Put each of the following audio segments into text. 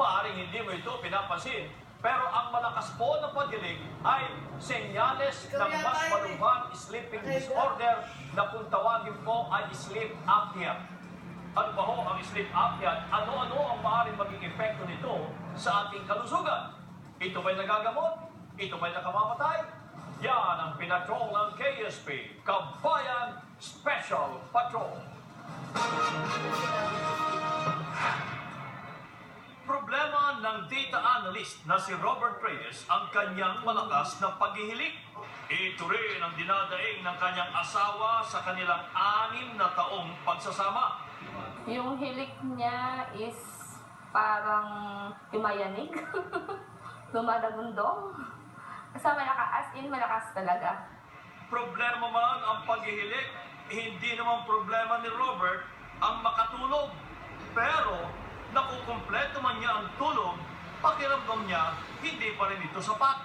Maaaring hindi mo ito pinapansin, pero ang malakas po na paghiling ay senyales ng mas malubhang sleeping disorder na kung tawagin po ay sleep apnea. Ano ba ho ang sleep apnea? Ano-ano ang maaaring maging epekto nito sa ating kalusugan? Ito ba'y nagagamot? Ito ba'y nakamamatay? Yan ang pinatrol ng KSP, Kabayan Special Patrol. Problema ng data analyst na si Robert Reyes ang kanyang malakas na paghihilik. Ito rin ang dinadaing ng kanyang asawa sa kanilang 6 na taong pagsasama. Yung hilik niya is parang yumayanig. Lumadagundong. Basta malakas talaga. Problema man ang paghihilik, hindi naman problema ni Robert ang makatulog. Pero nakukumpleto man niya ang tulog, pakiramdam niya, hindi pa rin ito sapat.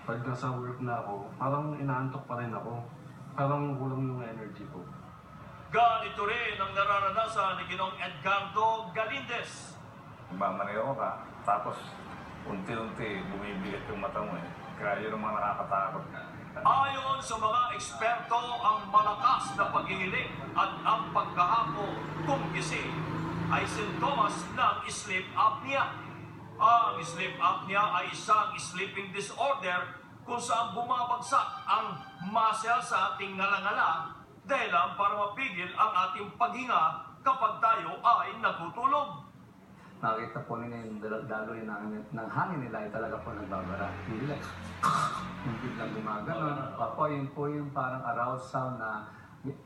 Pag nasa work na ako, parang inaantok pa rin ako. Parang kulang yung energy ko. Ganito rin ang nararanasan ni Ginoong Edgardo Galindez. Mamaneo ka, tapos unti-unti bumibigat yung mata mo eh. Kaya yun ang mga nakakatakot. Ayon sa mga eksperto, ang malakas na paghihiling at ang pagkahapo kung gising ay sintomas ng sleep apnea. Ang sleep apnea ay isang sleeping disorder kung saan bumabagsak ang muscle sa ating ngalangala dahilan para mapigil ang ating paghinga kapag tayo ay natutulog. Nakita po nila yung daloy ng hangin nila ay talaga po nagbabara. Hindi biglang gumagano. Ako, yun po yung parang arousal na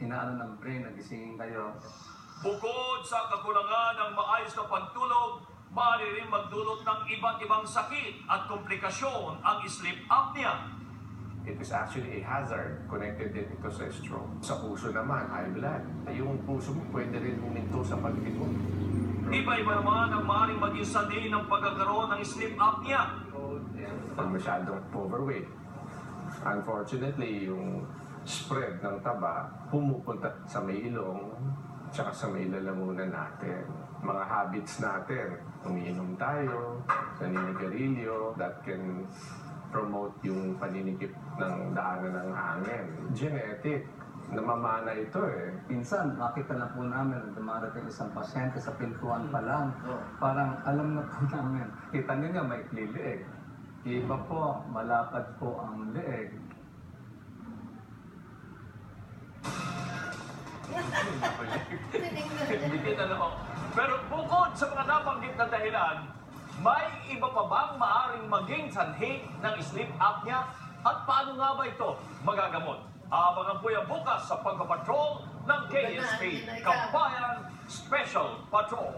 inaano ng brain, nagisingin kayo. Bukod sa kakulangan ng maayos na pagtulog, maaari rin magdulot ng iba't ibang sakit at komplikasyon ang sleep apnea. It is actually a hazard connected din ito sa stroke. Sa puso naman, high blood. Yung puso mo pwede rin huminto sa pagkit mo. Iba-iba naman ang maaaring maging sanhi ng pagkakaroon ng sleep apnea. Pag masyadong overweight, unfortunately, yung spread ng taba pumupunta sa may ilong tsaka sa may lalamunan natin. Mga habits natin, umiinom tayo, naninigarilyo, that can promote yung paninikip ng daanan ng hangin. Genetic. Namamana ito eh. Minsan, makita na po namin na dumarating isang pasyente sa pintuan pa lang. Parang alam na po namin. Kita niyo nga may leeg. Iba po, malapad po ang leeg. Hindi kita alam. Pero bukod sa mga nabanggit na dahilan, may iba pa bang maaaring maging sanhi ng sleep apnea? At paano nga ba ito magagamot? Abangan po yan bukas sa pagpapatrol ng KSP Kabayan Special Patrol.